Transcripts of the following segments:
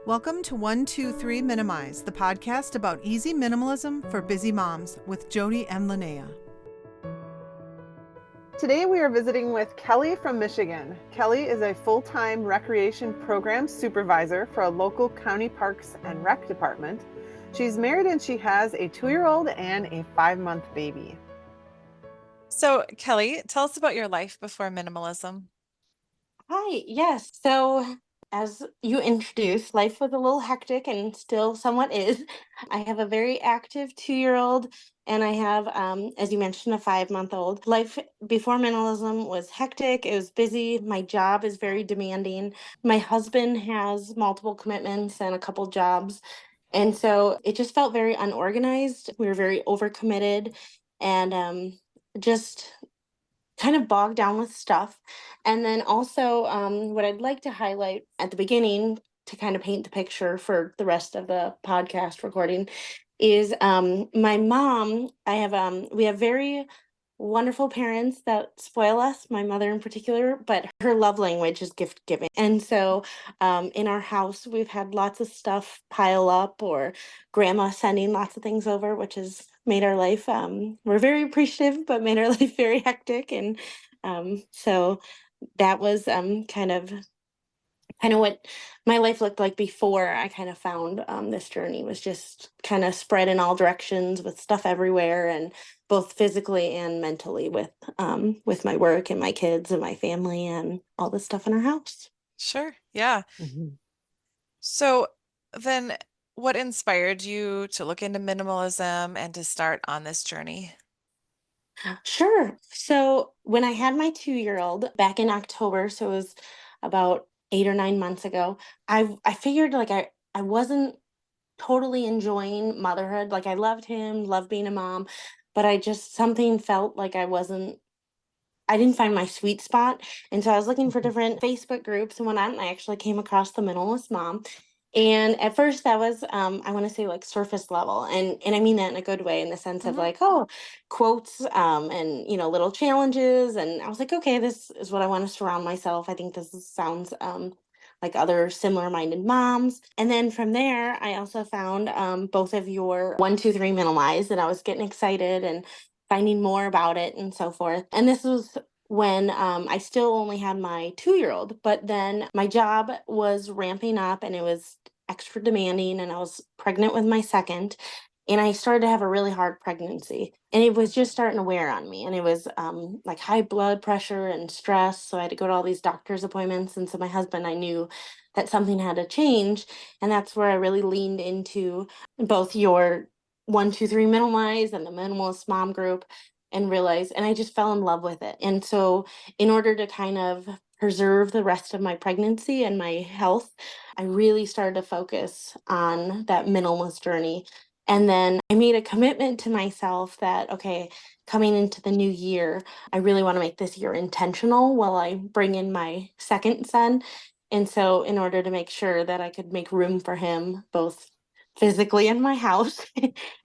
Welcome to 123 Minimize, the podcast about easy minimalism for busy moms with Jody and Linnea. Today we are visiting with Kelley from Michigan. Kelley is a full-time recreation program supervisor for a local county parks and rec department. She's married and she has a 2-year-old and a 5-month baby. So, Kelley, tell us about your life before minimalism. Hi, yes. So, as you introduced, life was a little hectic and still somewhat is. I have a very active 2-year-old and I have, as you mentioned, a 5-month-old. Life before minimalism was hectic. It was busy. My job is very demanding. My husband has multiple commitments and a couple jobs. And so it just felt very unorganized. We were very overcommitted and just kind of bogged down with stuff. And then also, what I'd like to highlight at the beginning to kind of paint the picture for the rest of the podcast recording is my mom. We have very wonderful parents that spoil us, my mother in particular, but her love language is gift giving. And so in our house, we've had lots of stuff pile up or grandma sending lots of things over, which has made our life, we're very appreciative, but made our life very hectic. And so that was kind of what my life looked like before I kind of found this journey, was just kind of spread in all directions with stuff everywhere, and both physically and mentally with my work and my kids and my family and all the stuff in our house. Sure. Yeah. So then what inspired you to look into minimalism and to start on this journey? Sure. So when I had my 2-year-old back in October, so it was about 8 or 9 months ago, I figured like I wasn't totally enjoying motherhood. Like I loved him, loved being a mom, but I just something felt like I didn't find my sweet spot. And so I was looking for different Facebook groups and whatnot, and I actually came across the Minimalist Mom. And at first that was, I want to say like surface level. And I mean that in a good way, in the sense of like, oh, quotes, and, little challenges. And I was like, okay, this is what I want to surround myself. I think sounds, like other similar minded moms. And then from there, I also found, both of your 123 Minimize, and I was getting excited and finding more about it and so forth. And this was when I still only had my 2-year-old, but then my job was ramping up and it was extra demanding, and I was pregnant with my second. And I started to have a really hard pregnancy, and it was just starting to wear on me. And it was like high blood pressure and stress. So I had to go to all these doctor's appointments. And so my husband, I knew that something had to change. And that's where I really leaned into both your 123 Minimize and the Minimalist Mom group, and realized, and I just fell in love with it. And so in order to kind of preserve the rest of my pregnancy and my health, I really started to focus on that minimalist journey. And then I made a commitment to myself that, okay, coming into the new year, I really want to make this year intentional while I bring in my second son. And so in order to make sure that I could make room for him, both physically in my house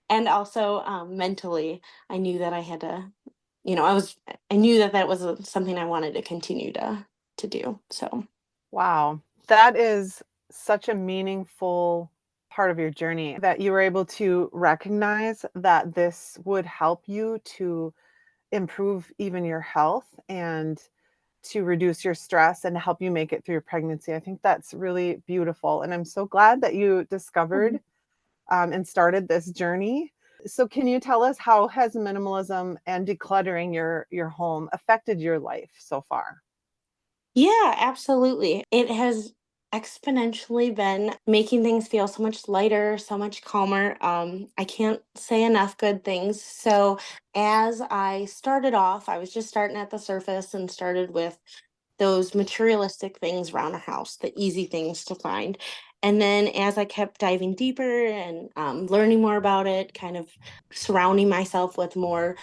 and also mentally, I knew that I had to, I knew that that was something I wanted to continue to do. So, Wow, that is such a meaningful part of your journey, that you were able to recognize that this would help you to improve even your health and to reduce your stress and help you make it through your pregnancy. I think that's really beautiful. And I'm so glad that you discovered and started this journey. So can you tell us, how has minimalism and decluttering your home affected your life so far? yeah, absolutely. It has exponentially been making things feel so much lighter, so much calmer. I can't say enough good things. So, as I started off, I was just starting at the surface and started with those materialistic things around a house, the easy things to find. And then as I kept diving deeper and learning more about it, kind of surrounding myself with more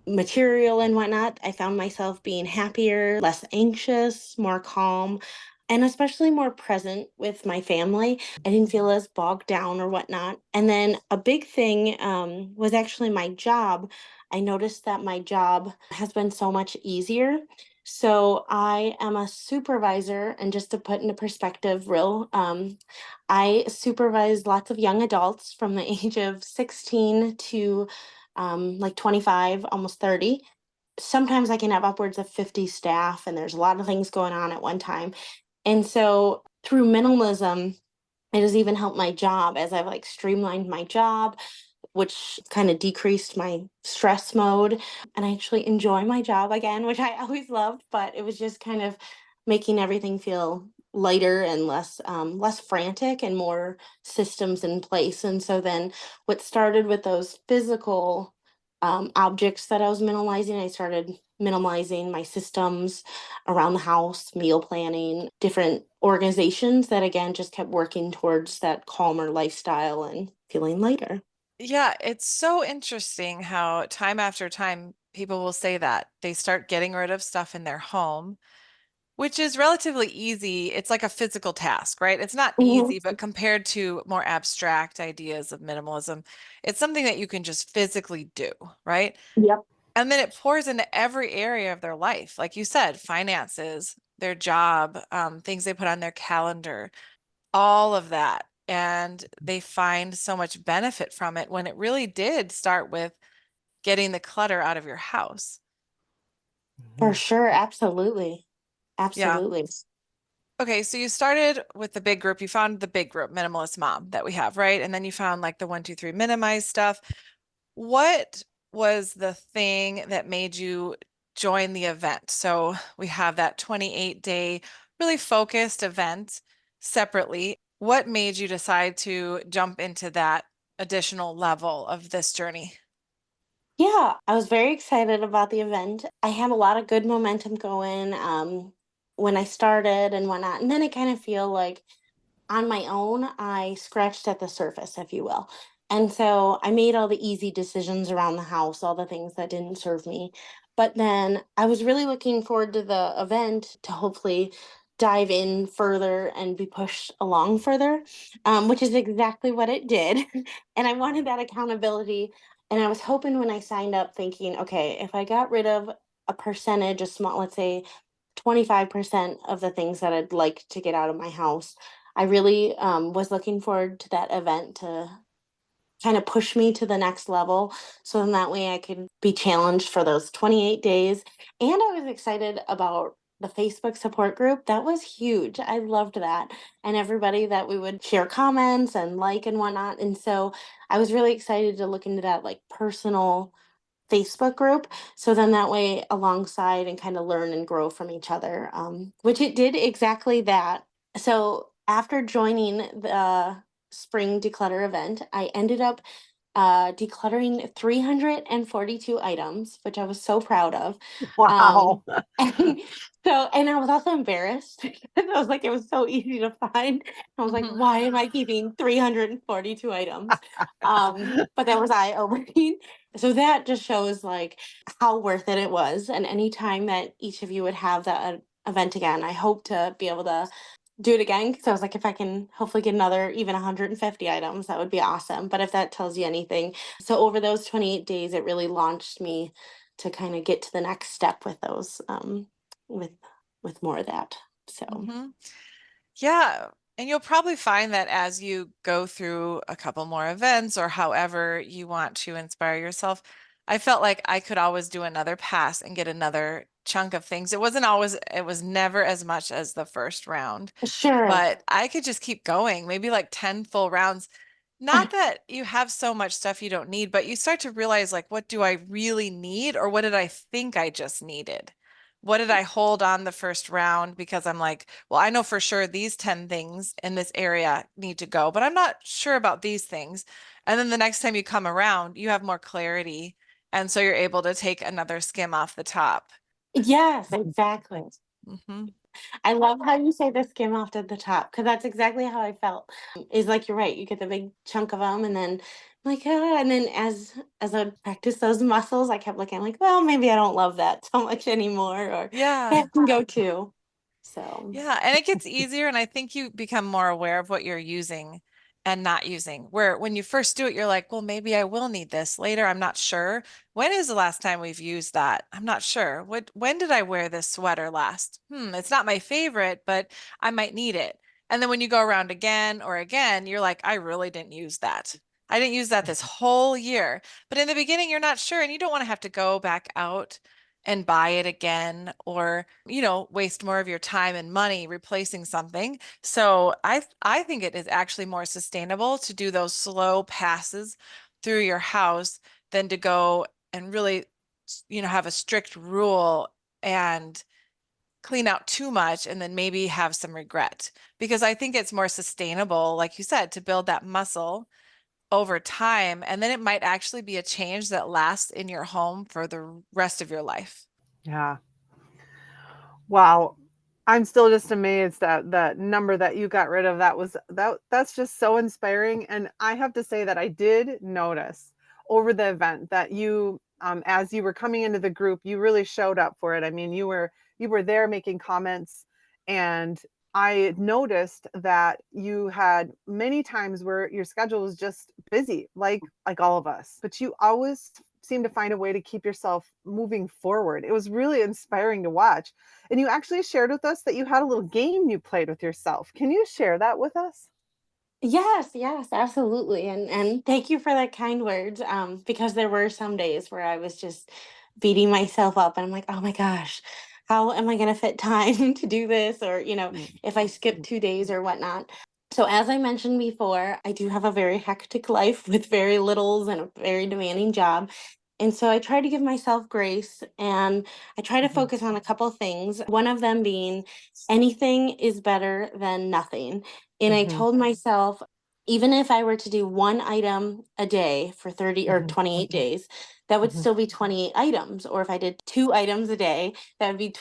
material and whatnot, I found myself being happier, less anxious, more calm, and especially more present with my family. I didn't feel as bogged down or whatnot. And then a big thing was actually my job. I noticed that my job has been so much easier. So I am a supervisor, and just to put into perspective, I supervise lots of young adults from the age of 16 to like 25, almost 30. Sometimes I can have upwards of 50 staff, and there's a lot of things going on at one time. And so through minimalism, it has even helped my job as I've like streamlined my job, which kind of decreased my stress mode. And I actually enjoy my job again, which I always loved, but it was just kind of making everything feel lighter and less frantic and more systems in place. And so then what started with those physical objects that I was minimalizing, I started minimalizing my systems around the house, meal planning, different organizations that again just kept working towards that calmer lifestyle and feeling lighter. Yeah, it's so interesting how time after time people will say that they start getting rid of stuff in their home, which is relatively easy. It's like a physical task, right? It's not Mhm. easy, but compared to more abstract ideas of minimalism, it's something that you can just physically do, right? Yep. And then it pours into every area of their life. Like you said, finances, their job, things they put on their calendar, all of that. And they find so much benefit from it when it really did start with getting the clutter out of your house. For Mhm. sure. Absolutely. Yeah. Absolutely. Okay, so you started with the big group. You found the big group, Minimalist Mom, that we have, right? And then you found like the 1, 2, 3 minimize stuff. What was the thing that made you join the event? So we have that 28-day really focused event separately. What made you decide to jump into that additional level of this journey? Yeah, I was very excited about the event. I had a lot of good momentum going when I started and whatnot. And then I kind of feel like on my own, I scratched at the surface, if you will. And so I made all the easy decisions around the house, all the things that didn't serve me. But then I was really looking forward to the event to hopefully dive in further and be pushed along further, which is exactly what it did. And I wanted that accountability. And I was hoping when I signed up, thinking, okay, if I got rid of a percentage, a small, let's say 25% of the things that I'd like to get out of my house, I really was looking forward to that event to kind of push me to the next level. So then that way I could be challenged for those 28 days. And I was excited about the Facebook support group. That was huge. I loved that. And everybody that we would share comments and like and whatnot. And so I was really excited to look into that like personal Facebook group. So then that way, alongside and kind of learn and grow from each other, which it did exactly that. So after joining the spring declutter event, I ended up decluttering 342 items, which I was so proud of. Wow. And and I was also embarrassed because I was like, it was so easy to find. I was like, Mhm. why am I keeping 342 items? But that was eye opening. So that just shows like how worth it was. And anytime that each of you would have that event again, I hope to be able to do it again. So I was like, if I can hopefully get another even 150 items, that would be awesome. But if that tells you anything, so over those 28 days, it really launched me to kind of get to the next step with those, with with more of that. So Mhm. Yeah, and you'll probably find that as you go through a couple more events or however you want to inspire yourself, I felt like I could always do another pass and get another chunk of things. It was never as much as the first round, sure. but I could just keep going, maybe like 10 full rounds. Not that you have so much stuff you don't need, but you start to realize like, what do I really need? Or what did I think I just needed? What did I hold on the first round? Because I'm like, well, I know for sure these 10 things in this area need to go, but I'm not sure about these things. And then the next time you come around, you have more clarity. And so you're able to take another skim off the top. Yes, exactly. Hmm. I love how you say the skim off to the top because that's exactly how I felt. Is like you're right. You get the big chunk of them, and then like, and then as I practice those muscles, I kept looking like, well, maybe I don't love that so much anymore, or Yeah. that can go too. So Yeah, and it gets easier, and I think you become more aware of what you're using and not using. Where when you first do it, you're like, well, maybe I will need this later. I'm not sure. When is the last time we've used that? I'm not sure. When did I wear this sweater last? It's not my favorite, but I might need it. And then when you go around again or again, you're like, I really didn't use that. I didn't use that this whole year. But in the beginning, you're not sure, and you don't want to have to go back out and buy it again, or, waste more of your time and money replacing something. So I think it is actually more sustainable to do those slow passes through your house than to go and really, have a strict rule and clean out too much and then maybe have some regret. Because I think it's more sustainable, like you said, to build that muscle over time, and then it might actually be a change that lasts in your home for the rest of your life. Yeah. Wow. I'm still just amazed that that number that you got rid of, that's just so inspiring. And I have to say that I did notice over the event that you, as you were coming into the group, you really showed up for it. I mean, you were there making comments, and I noticed that you had many times where your schedule was just busy, like all of us, but you always seem to find a way to keep yourself moving forward. It was really inspiring to watch. And you actually shared with us that you had a little game you played with yourself. Can you share that with us? Yes, yes, absolutely. And thank you for that kind words. Because there were some days where I was just beating myself up and I'm like, oh my gosh, how am I gonna fit time to do this? Or, Mm, if I skip 2 days or whatnot. So as I mentioned before, I do have a very hectic life with very littles and a very demanding job. And so I try to give myself grace, and I try to mhm, focus on a couple things. One of them being anything is better than nothing. And I mhm, told myself, even if I were to do one item a day for 30 or mhm, 28 days, that would mhm, still be 28 items. Or if I did 2 items a day, that would be,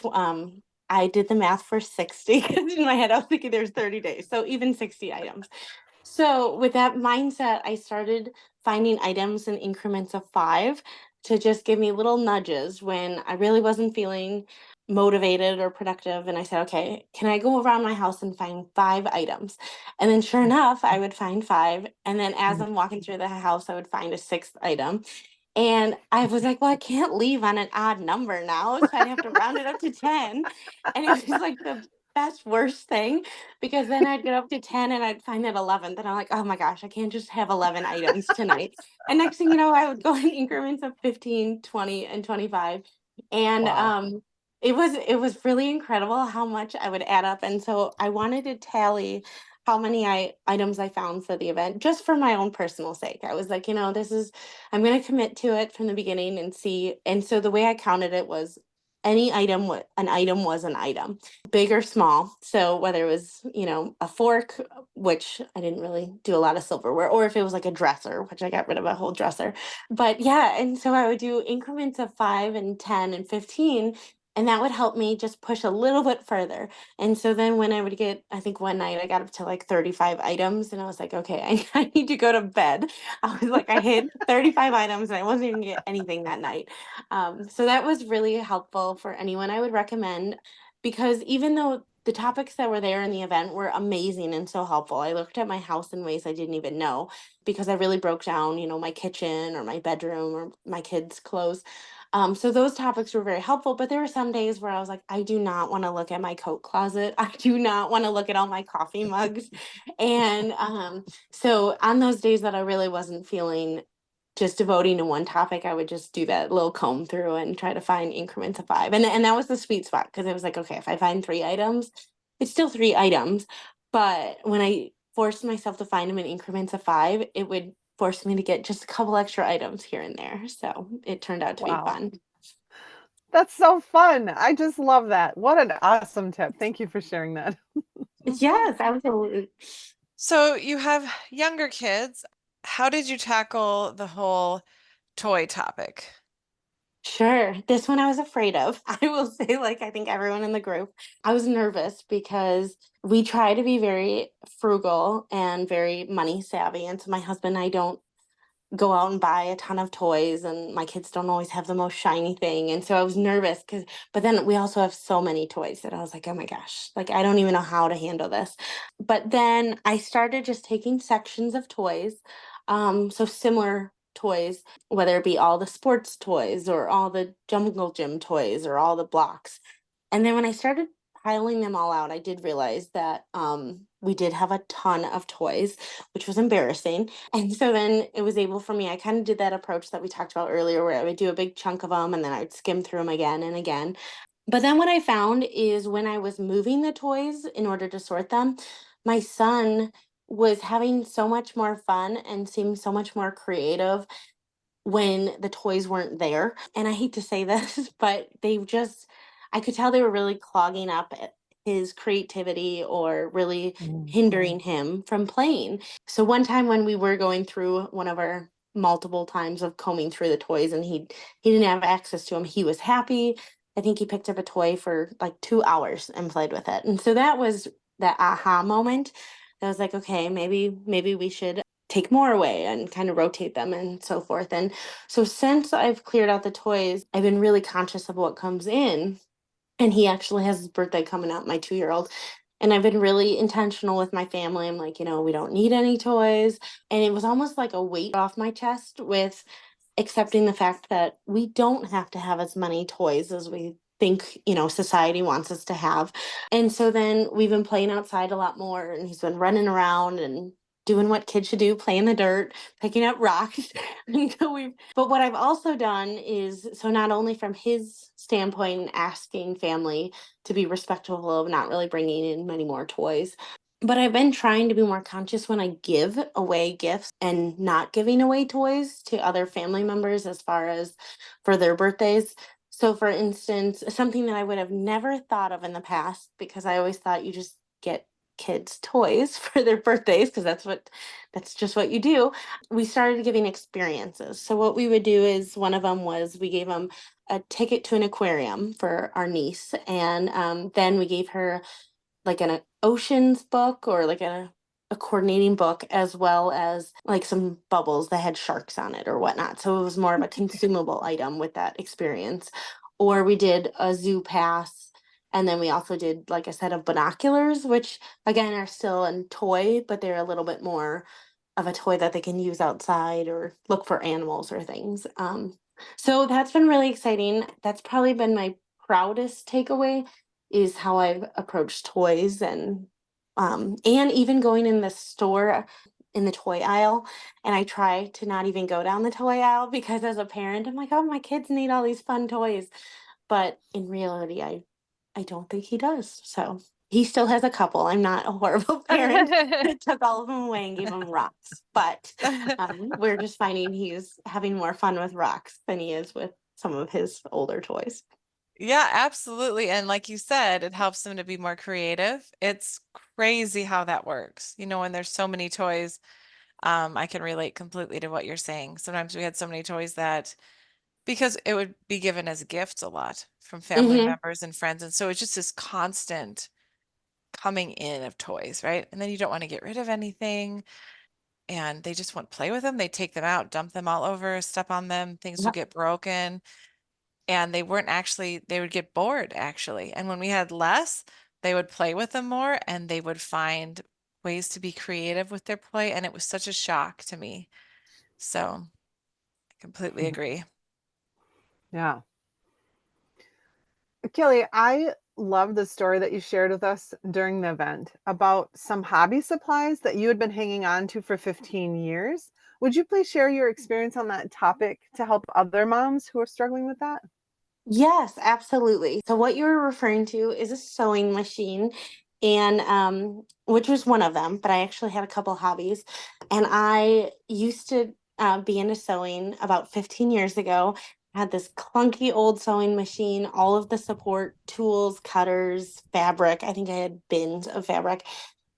I did the math for 60 because in my head I was thinking there's 30 days. So even 60 items. So with that mindset, I started finding items in increments of five to just give me little nudges when I really wasn't feeling motivated or productive. And I said, okay, can I go around my house and find 5 items? And then sure enough, I would find five. And then as mhm. I'm walking through the house, I would find a sixth item. And I was like, well, I can't leave on an odd number now. So I'd have to round it up to 10. And it was like the best, worst thing, because then I'd get up to 10 and I'd find that 11th. And I'm like, oh my gosh, I can't just have 11 items tonight. And next thing you know, I would go in increments of 15, 20, and 25. And Wow. it was really incredible how much I would add up. And so I wanted to tally how many items I found for the event, just for my own personal sake. I was like, this is, I'm going to commit to it from the beginning and see. And so the way I counted it was any item, an item was an item, big or small. So whether it was, a fork, which I didn't really do a lot of silverware, or if it was like a dresser, which I got rid of a whole dresser. But yeah, and so I would do increments of 5 and 10 and 15. And that would help me just push a little bit further. And so then when I would get, I think one night I got up to like 35 items and I was like, okay, I need to go to bed. I was like, I hit 35 items and I wasn't even get anything that night. So that was really helpful for anyone. I would recommend, because even though the topics that were there in the event were amazing and so helpful, I looked at my house in ways I didn't even know, because I really broke down, my kitchen or my bedroom or my kids' clothes. So those topics were very helpful, but there were some days where I was like, I do not want to look at my coat closet. I do not want to look at all my coffee mugs. And so on those days that I really wasn't feeling just devoting to one topic, I would just do that little comb through and try to find increments of five. And that was the sweet spot, because it was like, okay, if I find 3 items, it's still 3 items. But when I forced myself to find them in increments of five, it would force me to get just a couple extra items here and there. So it turned out to be Wow. fun. That's so fun. I just love that. What an awesome tip. Thank you for sharing that. Yes, absolutely. So you have younger kids. How did you tackle the whole toy topic? Sure. This one I was afraid of. I will say, like, I think everyone in the group, I was nervous because we try to be very frugal and very money savvy. And so my husband and I don't go out and buy a ton of toys, and my kids don't always have the most shiny thing. And so I was nervous but then we also have so many toys that I was like, oh my gosh, like I don't even know how to handle this. But then I started just taking sections of toys, so similar toys, whether it be all the sports toys or all the jungle gym toys or all the blocks. And then when I started piling them all out, I did realize that we did have a ton of toys, which was embarrassing. And so then it was able for me, I kind of did that approach that we talked about earlier, where I would do a big chunk of them and then I'd skim through them again and again. But then what I found is when I was moving the toys in order to sort them, my son was having so much more fun and seemed so much more creative when the toys weren't there. And I hate to say this, but I could tell they were really clogging up his creativity or really hindering him from playing. So one time when we were going through one of our multiple times of combing through the toys and he didn't have access to them, he was happy. I think he picked up a toy for like 2 hours and played with it. And so that was that aha moment. I was like, okay, maybe we should take more away and kind of rotate them and so forth. And so since I've cleared out the toys, I've been really conscious of what comes in. And he actually has his birthday coming up, my 2-year-old. And I've been really intentional with my family. I'm like, we don't need any toys. And it was almost like a weight off my chest with accepting the fact that we don't have to have as many toys as we think, society wants us to have. And so then we've been playing outside a lot more, and he's been running around and doing what kids should do, playing in the dirt, picking up rocks. But what I've also done is, so not only from his standpoint, asking family to be respectful of not really bringing in many more toys, but I've been trying to be more conscious when I give away gifts and not giving away toys to other family members as far as for their birthdays. So, for instance, something that I would have never thought of in the past, because I always thought you just get kids toys for their birthdays because that's just what you do. We started giving experiences. So what we would do is, one of them was we gave them a ticket to an aquarium for our niece, and then we gave her like an oceans book or like a coordinating book, as well as like some bubbles that had sharks on it or whatnot. So it was more of a consumable item with that experience. Or we did a zoo pass. And then we also did like a set of binoculars, which again are still a toy, but they're a little bit more of a toy that they can use outside or look for animals or things. So that's been really exciting. That's probably been my proudest takeaway, is how I've approached toys, and even going in the store in the toy aisle. And I try to not even go down the toy aisle because as a parent, I'm like, oh, my kids need all these fun toys. But in reality, I don't think he does. So he still has a couple. I'm not a horrible parent that took all of them away and gave them rocks. But we're just finding he's having more fun with rocks than he is with some of his older toys. Yeah, absolutely. And like you said, it helps them to be more creative. It's crazy how that works. When there's so many toys, I can relate completely to what you're saying. Sometimes we had so many toys that, because it would be given as gifts a lot from family Mm-hmm. members and friends. And so it's just this constant coming in of toys, right? And then you don't want to get rid of anything. And they just want to play with them. They take them out, dump them all over, step on them, things would get broken. And they would get bored actually. And when we had less, they would play with them more and they would find ways to be creative with their play. And it was such a shock to me. So I completely agree. Yeah. Kelley, I love the story that you shared with us during the event about some hobby supplies that you had been hanging on to for 15 years. Would you please share your experience on that topic to help other moms who are struggling with that? Yes, absolutely. So what you're referring to is a sewing machine, and which was one of them, but I actually had a couple hobbies, and I used to be into sewing about 15 years ago. I had this clunky old sewing machine, all of the support tools, cutters, fabric. I think I had bins of fabric.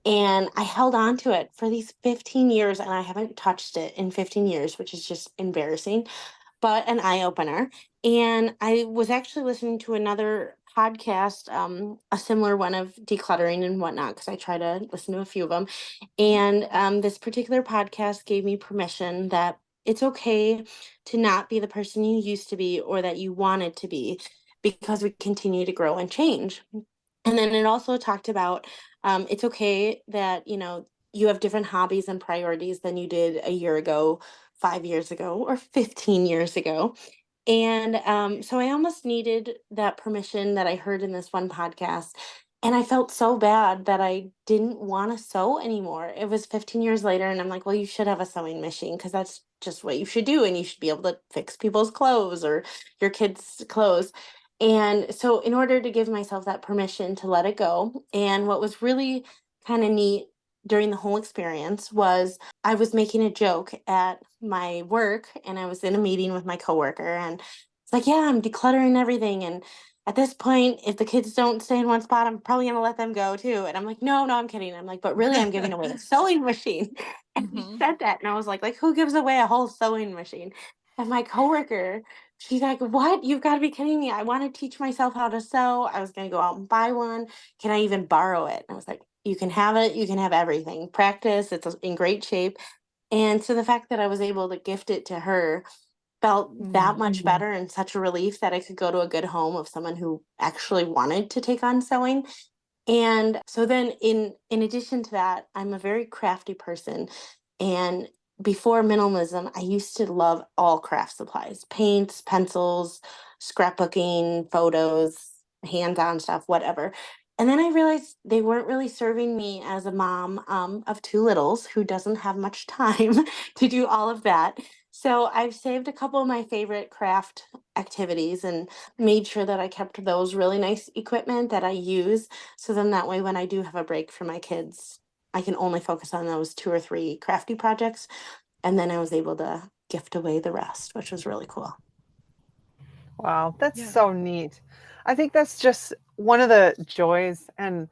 And I held on to it for these 15 years, and I haven't touched it in 15 years, which is just embarrassing, but an eye opener. And I was actually listening to another podcast, a similar one of decluttering and whatnot, because I try to listen to a few of them. And this particular podcast gave me permission that it's okay to not be the person you used to be or that you wanted to be, because we continue to grow and change. And then it also talked about it's okay that, you have different hobbies and priorities than you did a year ago, 5 years ago, or 15 years ago. And so I almost needed that permission that I heard in this one podcast. And I felt so bad that I didn't want to sew anymore. It was 15 years later, and I'm like, well, you should have a sewing machine because that's just what you should do. And you should be able to fix people's clothes or your kids' clothes. And so, in order to give myself that permission to let it go, and what was really kind of neat during the whole experience was I was making a joke at my work, and I was in a meeting with my coworker, and it's like, yeah, I'm decluttering everything. And at this point, if the kids don't stay in one spot, I'm probably going to let them go too. And I'm like, no, I'm kidding. I'm like, but really, I'm giving away the sewing machine. And he Mhm. said that. And I was like, who gives away a whole sewing machine? And my coworker, she's like, what? You've got to be kidding me. I want to teach myself how to sew. I was going to go out and buy one. Can I even borrow it? And I was like, you can have it. You can have everything. Practice. It's in great shape. And so the fact that I was able to gift it to her felt that much better, and such a relief that I could go to a good home of someone who actually wanted to take on sewing. And so then in addition to that, I'm a very crafty person. And before minimalism, I used to love all craft supplies, paints, pencils, scrapbooking, photos, hands-on stuff, whatever. And then I realized they weren't really serving me as a mom of two littles who doesn't have much time to do all of that. So I've saved a couple of my favorite craft activities and made sure that I kept those really nice equipment that I use. So then that way, when I do have a break for my kids, I can only focus on those 2 or 3 crafty projects. And then I was able to gift away the rest, which was really cool. Wow, that's Yeah. so neat. I think that's just one of the joys, and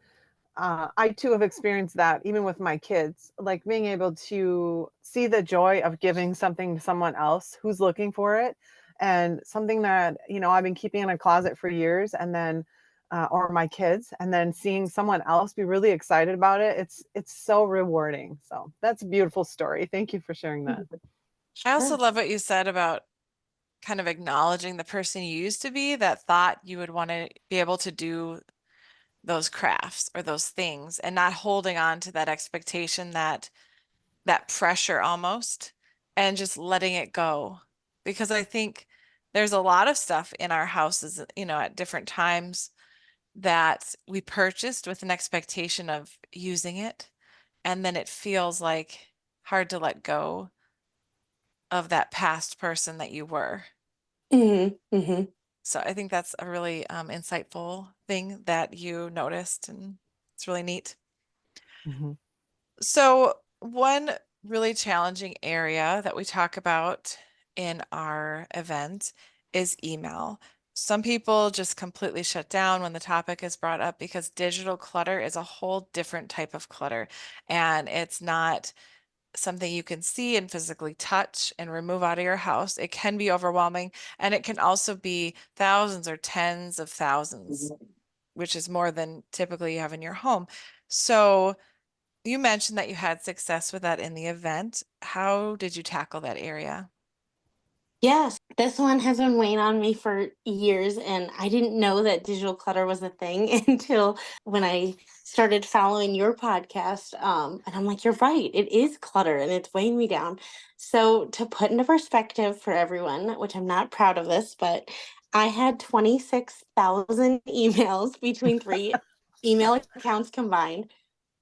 I too have experienced that even with my kids, like being able to see the joy of giving something to someone else who's looking for it, and something that, I've been keeping in a closet for years, and then or my kids, and then seeing someone else be really excited about it. It's so rewarding. So that's a beautiful story. Thank you for sharing that. I also Sure. love what you said about kind of acknowledging the person you used to be that thought you would want to be able to do those crafts or those things and not holding on to that expectation, that pressure almost, and just letting it go. Because I think there's a lot of stuff in our houses, at different times that we purchased with an expectation of using it, and then it feels like hard to let go of that past person that you were. Mm-hmm. So I think that's a really insightful thing that you noticed, and it's really neat. Hmm. So one really challenging area that we talk about in our event is email. Some people just completely shut down when the topic is brought up because digital clutter is a whole different type of clutter, and it's not something you can see and physically touch and remove out of your house. It can be overwhelming, and it can also be thousands or tens of thousands, which is more than typically you have in your home. So you mentioned that you had success with that in the event. How did you tackle that area? Yes, this one has been weighing on me for years, and I didn't know that digital clutter was a thing until when I started following your podcast. And I'm like, you're right, it is clutter and it's weighing me down. So, to put into perspective for everyone, which I'm not proud of this, but I had 26,000 emails between 3 email accounts combined.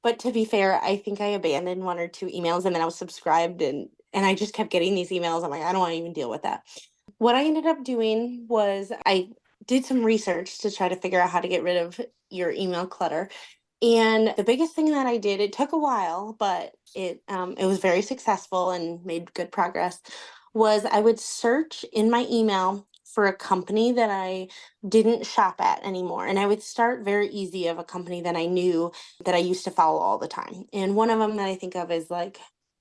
But to be fair, I think I abandoned 1 or 2 emails, and then I was subscribed, and I just kept getting these emails. I'm like, I don't want to even deal with that. What I ended up doing was I did some research to try to figure out how to get rid of your email clutter. And the biggest thing that I did, it took a while, but it was very successful and made good progress, was I would search in my email for a company that I didn't shop at anymore. And I would start very easy of a company that I knew that I used to follow all the time. And one of them that I think of is like,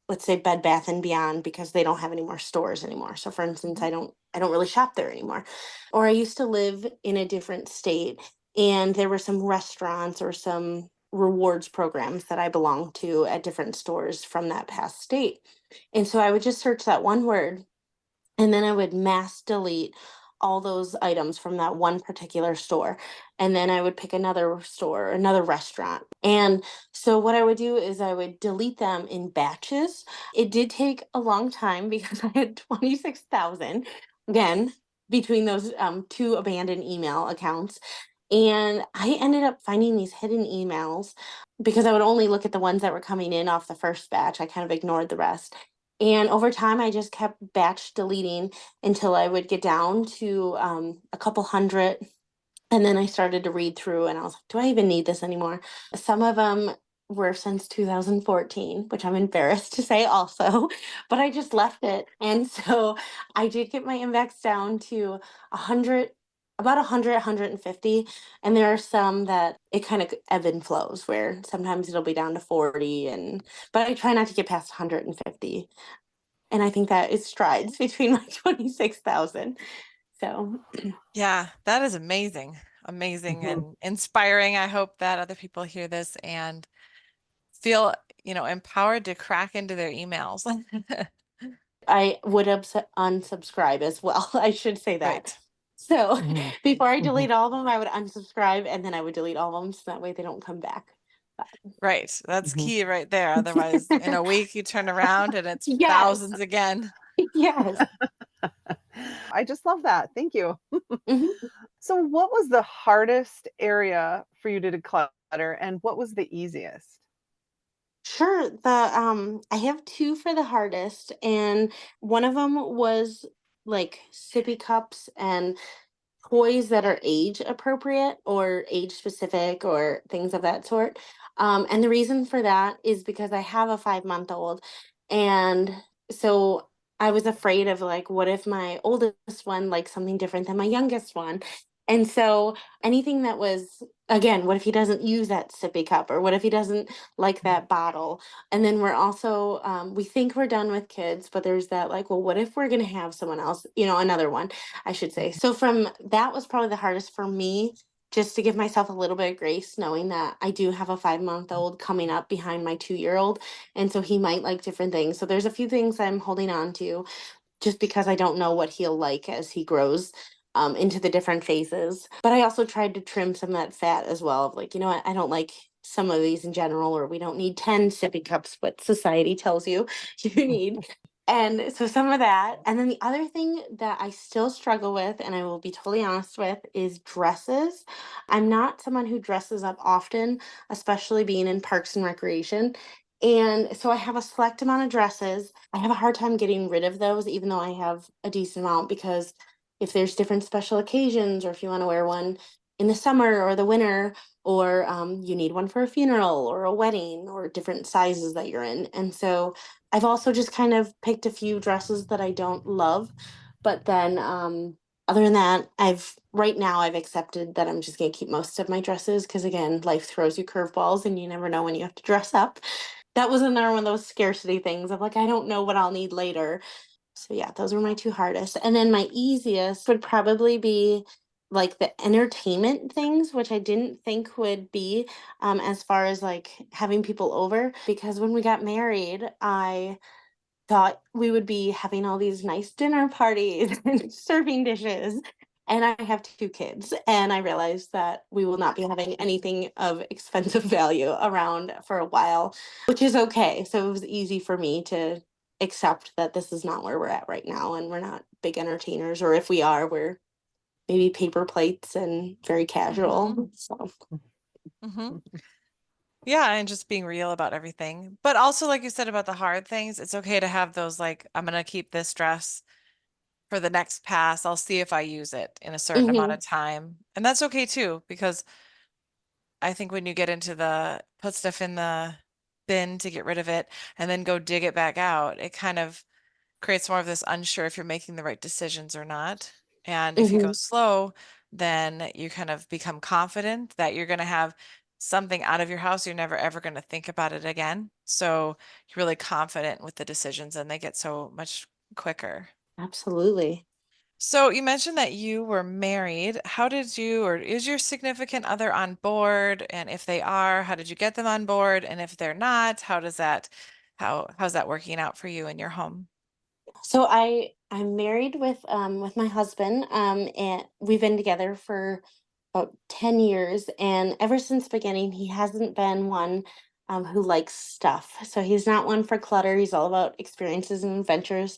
let's say Bed Bath and Beyond, because they don't have any more stores anymore. So for instance, Mhm. I don't really shop there anymore. Or I used to live in a different state, and there were some restaurants or some rewards programs that I belong to at different stores from that past state. And so I would just search that one word, and then I would mass delete all those items from that one particular store. And then I would pick another store, another restaurant. And so what I would do is I would delete them in batches. It did take a long time because I had 26,000, again, between those two abandoned email accounts. And I ended up finding these hidden emails because I would only look at the ones that were coming in off the first batch. I kind of ignored the rest. And over time, I just kept batch deleting until I would get down to a couple hundred. And then I started to read through and I was like, do I even need this anymore? Some of them were since 2014, which I'm embarrassed to say also, but I just left it. And so I did get my index down to 100, about 100, 150. And there are some that it kind of ebb and flows where sometimes it'll be down to 40 but I try not to get past 150. And I think that it strides between my 26,000. So Yeah, that is amazing. Amazing and inspiring. I hope that other people hear this and feel, empowered to crack into their emails. I would unsubscribe as well. I should say that. Right. So before I Mhm. delete all of them, I would unsubscribe and then I would delete all of them so that way they don't come back. But Right. That's Mhm. key right there. Otherwise, in a week, you turn around and it's yes. thousands again. Yes. I just love that. Thank you. Mhm. So, what was the hardest area for you to declutter and what was the easiest? Sure. I have two for the hardest, and one of them was like sippy cups and toys that are age appropriate or age specific or things of that sort. And the reason for that is because I have a 5-month-old. And so I was afraid of like, what if my oldest one likes something different than my youngest one? And so anything that was, again, what if he doesn't use that sippy cup or what if he doesn't like that bottle? And then we're also, we think we're done with kids, but there's that like, well, what if we're going to have someone else, another one? I should say. So from that was probably the hardest for me, just to give myself a little bit of grace, knowing that I do have a 5-month-old coming up behind my 2-year-old. And so he might like different things. So there's a few things I'm holding on to just because I don't know what he'll like as he grows into the different phases. But I also tried to trim some of that fat as well. Of like, you know what, I don't like some of these in general, or we don't need 10 sippy cups, what society tells you you need. And so some of that. And then the other thing that I still struggle with, and I will be totally honest with, is dresses. I'm not someone who dresses up often, especially being in parks and recreation. And so I have a select amount of dresses. I have a hard time getting rid of those, even though I have a decent amount, because if there's different special occasions, or if you want to wear one in the summer or the winter, or you need one for a funeral or a wedding, or different sizes that you're in. And so I've also just kind of picked a few dresses that I don't love, but then other than that, right now I've accepted that I'm just gonna keep most of my dresses because again, life throws you curveballs and you never know when you have to dress up. That was another one of those scarcity things of like I don't know what I'll need later. So yeah, those were my two hardest. And then my easiest would probably be like the entertainment things, which I didn't think would be as far as like having people over. Because when we got married, I thought we would be having all these nice dinner parties and serving dishes. And I have two kids, and I realized that we will not be having anything of expensive value around for a while, which is okay. So it was easy for me to accept that this is not where we're at right now, and we're not big entertainers, or if we are, we're maybe paper plates and very casual. So, hmm Yeah, and just being real about everything. But also, like you said about the hard things, it's okay to have those like, I'm gonna keep this dress for the next pass. I'll see if I use it in a certain amount mhm, of time. And that's okay too, because I think when you get into the put stuff in the bin to get rid of it and then go dig it back out, it kind of creates more of this unsure if you're making the right decisions or not. And if you go mhm, slow, then you kind of become confident that you're going to have something out of your house. You're never ever going to think about it again. So you're really confident with the decisions and they get so much quicker. absolutely. So you mentioned that you were married. How did you, or is your significant other on board? And if they are, how did you get them on board? And if they're not, how's that working out for you in your home? So I'm married with my husband, and we've been together for about 10 years, and ever since the beginning he hasn't been one who likes stuff. So he's not one for clutter. He's all about experiences and adventures.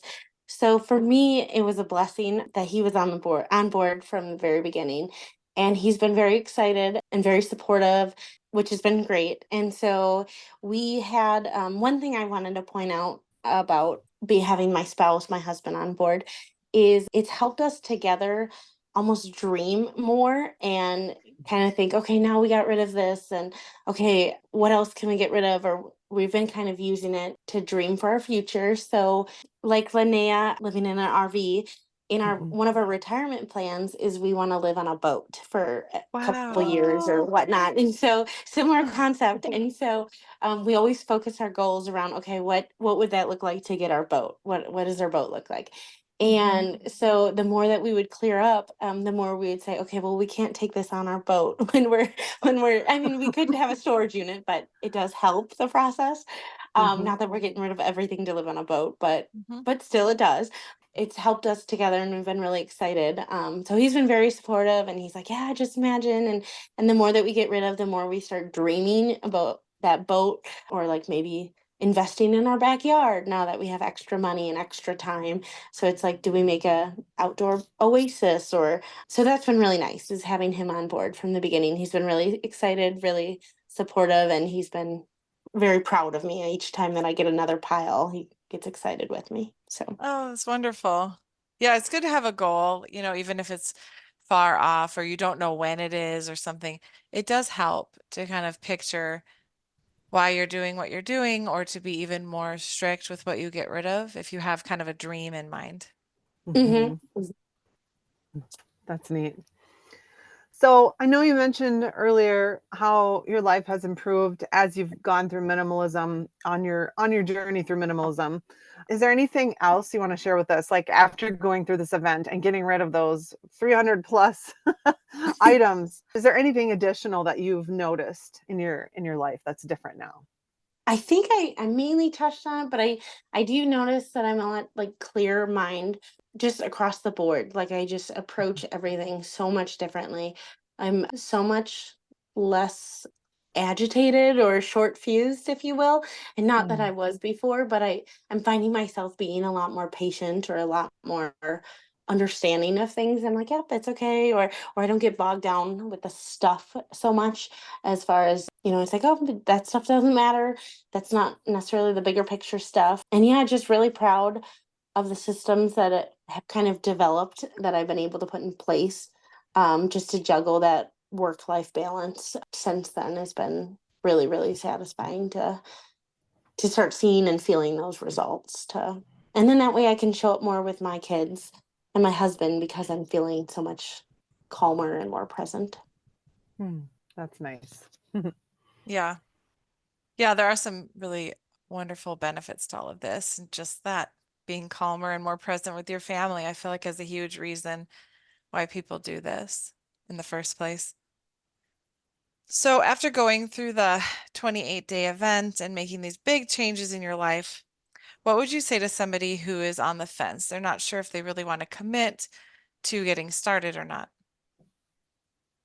So for me it was a blessing that he was on board from the very beginning, and he's been very excited and very supportive, which has been great. And so we had one thing I wanted to point out about be having my spouse, my husband on board, is it's helped us together almost dream more and kind of think, okay, now we got rid of this, and okay, what else can we get rid of? Or we've been kind of using it to dream for our future. So, like Linnea living in an RV, in our Mhm. one of our retirement plans is we want to live on a boat for a couple Wow. years or whatnot. And so, similar concept. And so, we always focus our goals around, okay, what would that look like to get our boat? What does our boat look like? And so the more that we would clear up, the more we would say, okay, well, we can't take this on our boat I mean, we could have a storage unit, but it does help the process. Mhm. Not that we're getting rid of everything to live on a boat, but Mhm. still it does. It's helped us together, and we've been really excited. So he's been very supportive, and he's like, yeah, just imagine. And the more that we get rid of, the more we start dreaming about that boat, or like maybe investing in our backyard now that we have extra money and extra time. So it's like, do we make a outdoor oasis? Or so that's been really nice, is having him on board from the beginning. He's been really excited, really supportive, and he's been very proud of me. Each time that I get another pile, he gets excited with me. So Oh, that's wonderful. Yeah, it's good to have a goal, even if it's far off or you don't know when it is or something. It does help to kind of picture why you're doing what you're doing or to be even more strict with what you get rid of if you have kind of a dream in mind. hmm Mhm. That's neat. So I know you mentioned earlier how your life has improved as you've gone through minimalism on your journey through minimalism. Is there anything else you want to share with us, like after going through this event and getting rid of those 300 plus items? Is there anything additional that you've noticed in your life that's different now? I think I mainly touched on it, but I do notice that I'm a lot like clear mind just across the board. Like I just approach everything so much differently. I'm so much less agitated or short fused, if you will. And not that I Mm, was before, but I'm finding myself being a lot more patient or a lot more understanding of things. I'm like, yep, it's okay. Or I don't get bogged down with the stuff so much, as far as, it's like, oh, but that stuff doesn't matter. That's not necessarily the bigger picture stuff. And yeah, just really proud of the systems that have kind of developed that I've been able to put in place, just to juggle that work life balance since then has been really, really satisfying to start seeing and feeling those results and then that way I can show up more with my kids and my husband because I'm feeling so much calmer and more present. mm, that's nice. Yeah. Yeah, there are some really wonderful benefits to all of this. And just that being calmer and more present with your family, I feel like is a huge reason why people do this in the first place. So after going through the 28-day event and making these big changes in your life, what would you say to somebody who is on the fence? They're not sure if they really want to commit to getting started or not.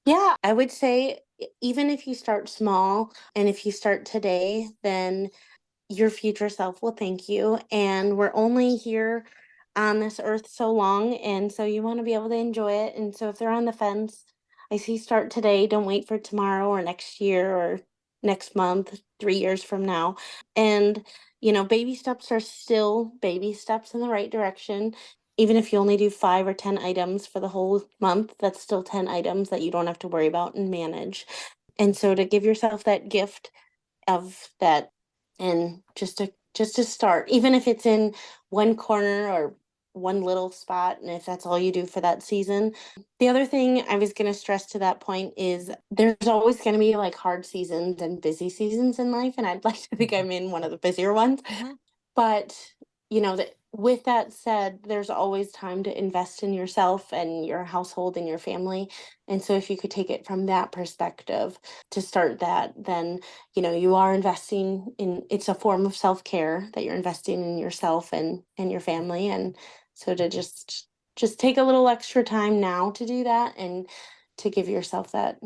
Yeah, I would say even if you start small and if you start today, then your future self will thank you. And we're only here on this earth so long. And so you want to be able to enjoy it. And so if they're on the fence, I see start today. Don't wait for tomorrow or next year or next month, 3 years from now. And, baby steps are still baby steps in the right direction. Even if you only do 5 or 10 items for the whole month, that's still 10 items that you don't have to worry about and manage. And so to give yourself that gift of that, and just to start, even if it's in one corner or one little spot, and if that's all you do for that season. The other thing I was going to stress to that point is there's always going to be like hard seasons and busy seasons in life, and I'd like to think I'm in one of the busier ones. Hmm. But that with that said, there's always time to invest in yourself and your household and your family. And so if you could take it from that perspective to start that, then, you are investing in, it's a form of self-care that you're investing in yourself and your family. And so to just take a little extra time now to do that, and to give yourself that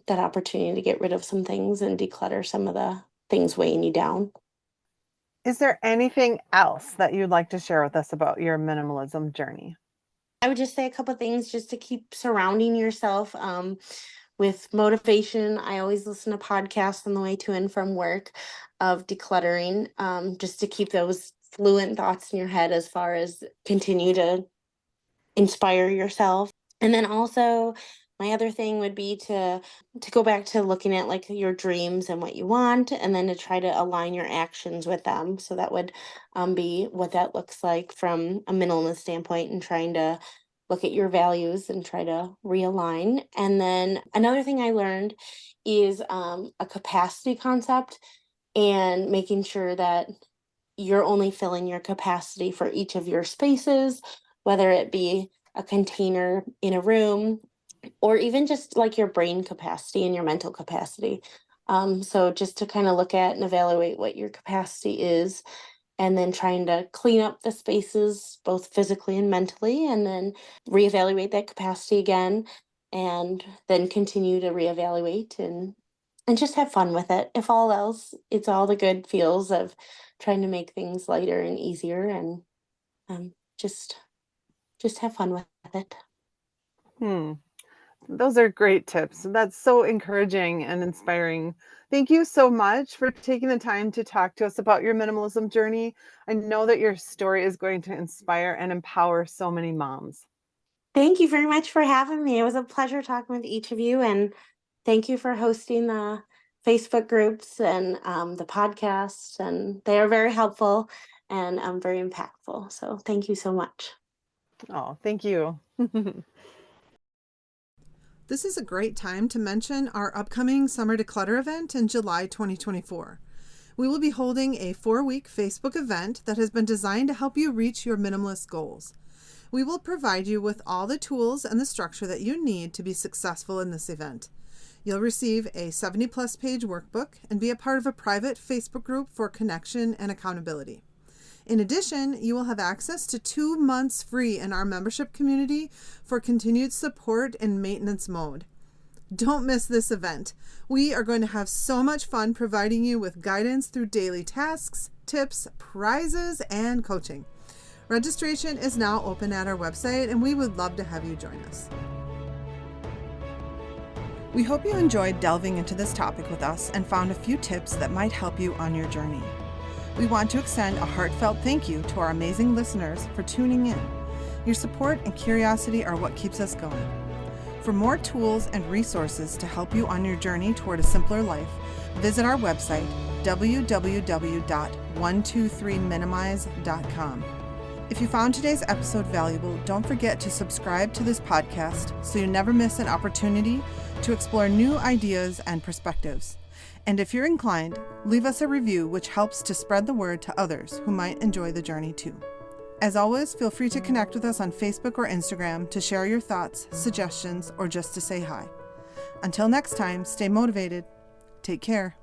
opportunity to get rid of some things and declutter some of the things weighing you down. Is there anything else that you'd like to share with us about your minimalism journey? I would just say a couple of things just to keep surrounding yourself with motivation. I always listen to podcasts on the way to and from work of decluttering, just to keep those fluent thoughts in your head as far as continue to inspire yourself. And then also my other thing would be to go back to looking at like your dreams and what you want, and then to try to align your actions with them. So that would be what that looks like from a minimalist standpoint, and trying to look at your values and try to realign. And then another thing I learned is a capacity concept, and making sure that you're only filling your capacity for each of your spaces, whether it be a container in a room, or even just like your brain capacity and your mental capacity. So just to kind of look at and evaluate what your capacity is, and then trying to clean up the spaces both physically and mentally, and then reevaluate that capacity again, and then continue to reevaluate and just have fun with it. If all else, it's all the good feels of trying to make things lighter and easier, and just have fun with it. Hmm. Those are great tips. That's so encouraging and inspiring. Thank you so much for taking the time to talk to us about your minimalism journey. I know that your story is going to inspire and empower so many moms. Thank you very much for having me. It was a pleasure talking with each of you, and thank you for hosting the Facebook groups and the podcasts, and they are very helpful and very impactful. So thank you so much. Oh, thank you. This is a great time to mention our upcoming Summer Declutter event in July 2024. We will be holding a 4-week Facebook event that has been designed to help you reach your minimalist goals. We will provide you with all the tools and the structure that you need to be successful in this event. You'll receive a 70-plus page workbook and be a part of a private Facebook group for connection and accountability. In addition, you will have access to 2 months free in our membership community for continued support in maintenance mode. Don't miss this event. We are going to have so much fun providing you with guidance through daily tasks, tips, prizes, and coaching. Registration is now open at our website, and we would love to have you join us. We hope you enjoyed delving into this topic with us and found a few tips that might help you on your journey. We want to extend a heartfelt thank you to our amazing listeners for tuning in. Your support and curiosity are what keeps us going. For more tools and resources to help you on your journey toward a simpler life, visit our website, www.123minimize.com. If you found today's episode valuable, don't forget to subscribe to this podcast so you never miss an opportunity to explore new ideas and perspectives. And if you're inclined, leave us a review, which helps to spread the word to others who might enjoy the journey too. As always, feel free to connect with us on Facebook or Instagram to share your thoughts, suggestions, or just to say hi. Until next time, stay motivated. Take care.